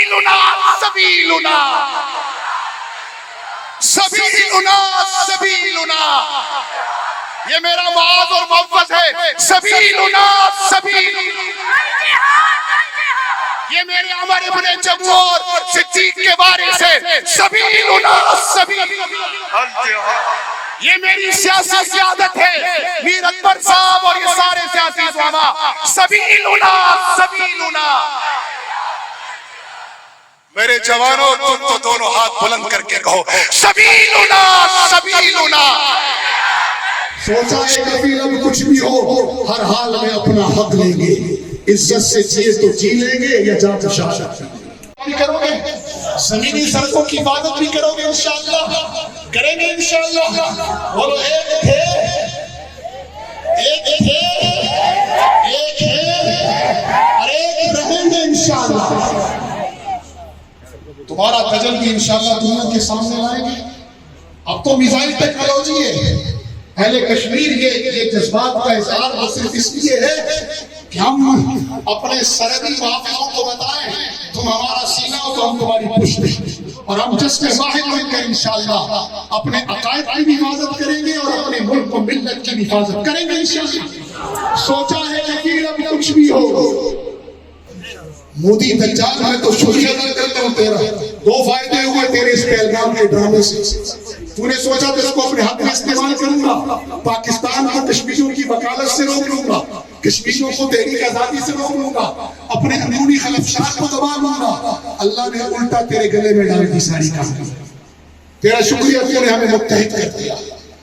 سبیلنا سبیلنا سبیلنا سبیلنا، یہ میرا معاذ اور موفز ہے، سبیلنا سبیلنا، یہ میرے عمر ابن جمور صدیق کے وارث ہے، سبیلنا سبیلنا، یہ میری سیاسی سیادت ہے، میر اکبر صاحب اور یہ سارے سیاسی زعما، سبیلنا سبیلنا۔ میرے جوانوں تم تو دونوں ہاتھ بلند کر کے کہو سبیلنا سبیلنا۔ سوچا ہے کبھی اب کچھ بھی ہو ہر حال میں اپنا حق لیں گے، عزت سے جیے تو جی لیں گے یا جا بشارہ بھی کرو گے، زمینی سڑکوں کی عبادت بھی کرو گے انشاءاللہ، کریں گے انشاءاللہ۔ بولو ایک تھے ایک تھے ایک ہے اور ایک رہیں گے انشاءاللہ۔ تمہارا تجل بھی انشاءاللہ دنیا کے سامنے لائیں گے۔ اب تو میزائل ٹیکنالوجی ہے، اہل کشمیر یہ جذبات کا اظہار وہ صرف اس لیے ہے کہ ہم اپنے سرحدی محافظوں کو بتائیں تم ہمارا سینہ ہو تو ہم تمہاری پشت ہیں، اور ہم جس کے ظاہر مل کر انشاءاللہ اپنے عقائد کی بھی حفاظت کریں گے اور اپنے ملک و ملت کی بھی حفاظت کریں گے انشاءاللہ۔ سوچا ہے کہ اب کچھ بھی ہو، مودی دجال میں تو شکریہ ادا کرتا ہوں تیرا، دو فائدے ہوئے تیرے اس پہلگام کے ڈرامے سے۔ تو نے سوچا تو اس کو اپنے حق میں استعمال کروں گا، پاکستان کو کشمیریوں کی وکالت سے روک لوں گا، کشمیریوں کو تحریک آزادی سے روک لوں گا، اپنے اندرونی خلفشات کو دبا لوں گا۔ اللہ نے الٹا تیرے گلے میں ڈال دی ساری کام۔ تیرا شکریہ تو نے ہمیں متحد کر دیا،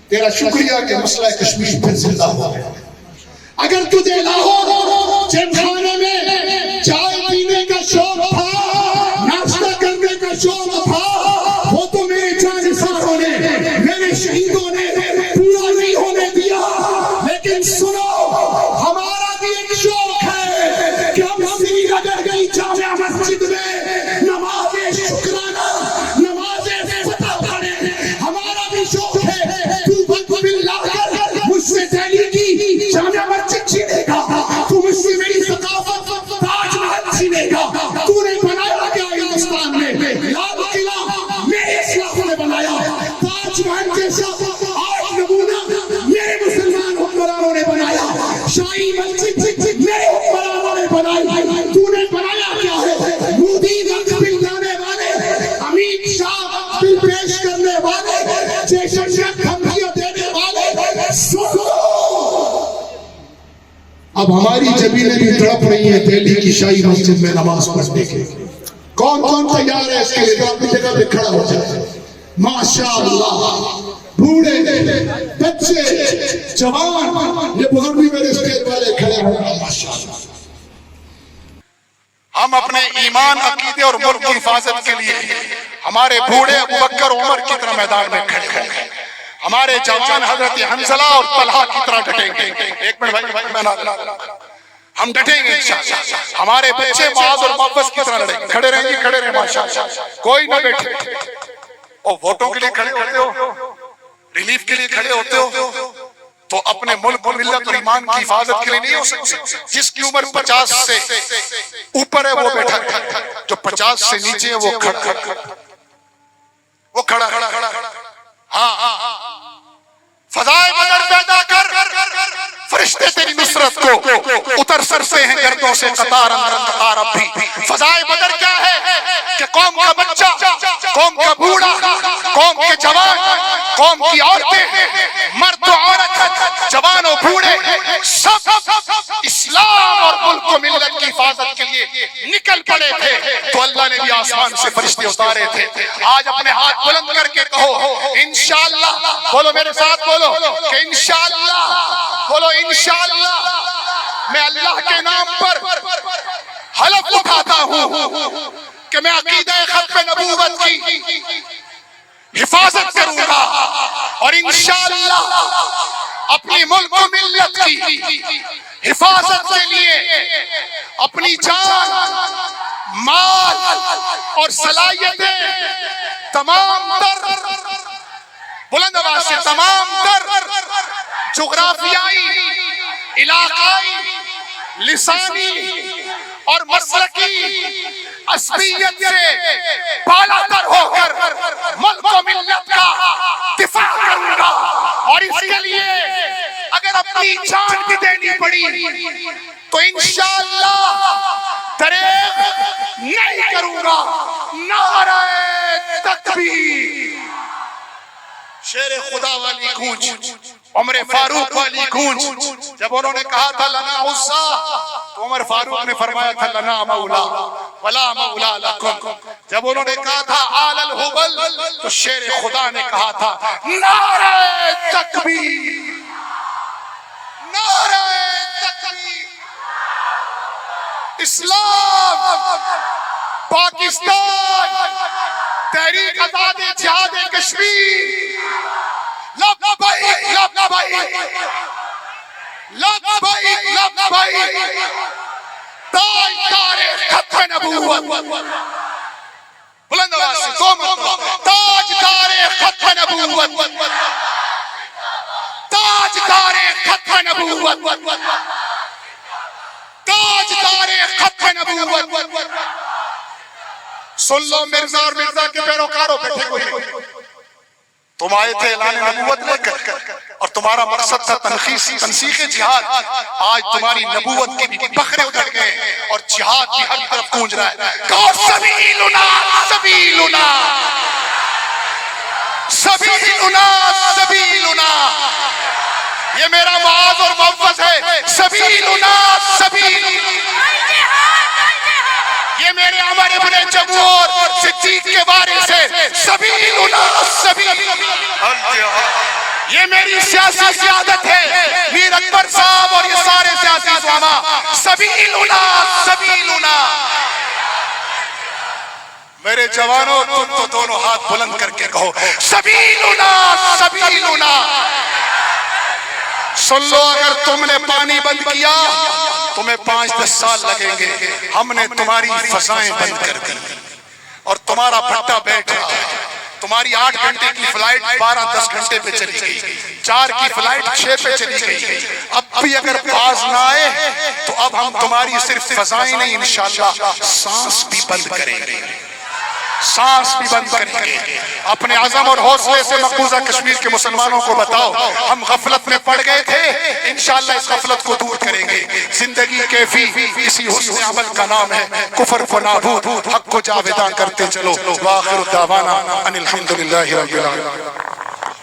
تیرا شکریہ کہ مسئلہ کشمیر پھر زندہ ہو گیا۔ اگر تجھے لاہور جیم خانے میں چائے پینے کا شوق تھا، ناشتہ کرنے کا شوق تھا، وہ تو میرے جانثاروں نے، میرے شہیدوں نے پورا نہیں ہونے دیا۔ لیکن سنو، ہمارا بھی ایک شوق ہے کہ ہم سری نگر گئی جامع مسجد میں نماز شکرانہ، نماز فتح پڑھیں۔ ہمارا بھی شوق ہے تو باللہ کر مجھ سے دہلی کی جامع مسجد چھینے گا، تو مجھ سے میری ثقافت تاج محل چھینے گا۔ تو نے بنایا کیا ہندوستان میں؟ لال قلعہ میرے اسلام نے بنایا، تاج محل جیسا آٹھ نمونہ میرے مسلمان حکمرانوں نے بنایا، شاہی مسجد میرے حکمرانوں نے بنائی۔ تو نے بنایا کیا ہے؟ مودی وقت بل لانے والے، امین شاہ بل پیش کرنے والے، جیسے دھمکیاں دینے والے، سنو اب ہماری جبینیں بھی تڑپ رہی ہیں دہلی کی شاہی مسجد میں نماز پڑھنے کے۔ کون کون تیار ہے اس کے لیے؟ اپنی جگہ پہ کھڑا ہو جائے۔ ماشاءاللہ، بوڑھے بچے جوان، یہ بزرگ بھی میرے اسٹیج والے کھڑے ہیں ماشاءاللہ۔ ہم اپنے ایمان، عقیدے اور ملک کی حفاظت کے لیے ہمارے بوڑھے ابوبکر عمر کی طرح میدان میں کھڑے ہیں، ہمارے جوان حضرت حنظلہ اور طلحہ کی طرح ڈٹیں گے۔ ایک منٹ بھائی، ہم ڈٹیں گے انشاءاللہ۔ ہمارے بچے معاذ اور محفظ کی طرح لڑیں گے۔ کھڑے رہیں گے، کھڑے رہیں ماشاءاللہ، کوئی نہ بیٹھے۔ اور ووٹوں کے لیے کھڑے ہوتے ہو، ریلیف کے لیے کھڑے ہوتے ہو، تو اپنے ملک و ملت اور ایمان کی حفاظت کے لیے نہیں ہو سکتے۔ جس کی عمر 50 سے اوپر ہے وہ بیٹھا، جو 50 سے نیچے ہے وہ کھڑا۔ ہاں، فضائے بدر پیدا کر، فرشتے تیری نصرت کو اتر سرتے ہیں گردوں سے قطار اندر قطار اب بھی۔ فضائے بدر کیا ہے کہ قوم کا بچہ، قوم کا بوڑھا، قوم کے جوان، قوم کی عورتیں، مرد و عورت، جوان و بوڑھے، سب اسلام اور ملک و ملت کی حفاظت کے لیے نکل پڑے تھے، تو اللہ نے بھی آسمان سے فرشتے اتارے تھے۔ آج اپنے ہاتھ بلند کر کے کہو انشاءاللہ، بولو میرے ساتھ، بولو کہ انشاءاللہ، بولو انشاءاللہ، میں اللہ کے نام پر حلف اٹھاتا ہوں کہ میں عقیدہ ختم نبوت کی حفاظت کروں گا، اور انشاءاللہ اپنی ملک و ملت کی حفاظت کے لیے اپنی جان، مال اور صلاحیتیں تمام تر، بلند آواز سے، تمام تر جغرافیائی، علاقائی، لسانی اور مسلکی عصبیت سے بالا تر ہو کر ملک و ملت کا دفاع کروں گا، اور اس کے لیے اگر اپنی جان بھی دینی پڑی تو انشاءاللہ دریغ نہیں کروں گا۔ نعرہ تکبیر، شیر خدا والی گونج، عمر فاروق والی گونج۔ جب انہوں نے کہا تھا لنا عزا، تو عمر فاروق نے فرمایا تھا لنا مولا ولا مولا لکم۔ جب انہوں نے کہا تھا آل الحبل، تو شیر خدا نے کہا تھا نعرہ تکبیر، نعرہ تکبیر۔ اسلام، پاکستان، تحریک آزاد جہاد کشمیر، لبیک لبیک لبیک لبیک، تاجدار ختم نبوت، بلند آواز سے دو مرتبہ، تاجدار ختم نبوت، تاجدار ختم نبوت، تاجدار ختم نبوت۔ سن لو مرزا اور مرزا کے پیروکاروں بیٹھے ہوئے، تم آئے تھے اعلان نبوت لے کر، اور تمہارا مقصد تھا تنسیخ جہاد۔ آج تمہاری نبوت کے بھی بخرے اٹھ گئے اور جہاد بھی ہر طرف گونج رہا ہے۔ کہو سبیلنا سبیلنا سبیلنا سبیلنا، یہ میرا معاذ اور موفظ ہے، سبیلنا سبیلنا۔ یہ میرے عمر ابن جمور صدیق کے وارث ہے، سبیلنا سبیلنا۔ یہ میری سیاسی سیادت ہے، میر اکبر صاحب اور یہ سارے سیاسی زعما، سبیلنا سبیلنا۔ میرے جوانوں، تم تو دونوں ہاتھ بلند کر کے کہو سبیلنا سبیلنا۔ سن لو، اگر تم نے پانی بند کیا تمہیں 5-10 سال لگیں گے، ہم نے تمہاری فضائیں بند کر دی اور تمہارا پھٹا بیٹھ رہا ہے۔ تمہاری 8 گھنٹے کی فلائٹ 12-10 گھنٹے پہ چلی گئی، 4 کی فلائٹ 6 پہ چلی گئی۔ اب بھی اگر باز نہ آئے تو اب ہم تمہاری صرف فضائیں نہیں، انشاءاللہ سانس بھی بند کریں گے، سانس بھی بند کریں گے۔ اپنے عزم اور حوصلے سے مقبوضہ کشمیر کے مسلمانوں کو بتاؤ، ہم غفلت میں پڑ گئے تھے، انشاءاللہ اس غفلت کو دور کریں گے۔ زندگی کیفی اسی حسن عمل کا نام ہے، کفر کو نابود، حق کو جاویداں کرتے چلو۔ وآخر دعوانا ان الحمدللہ رب العالمین۔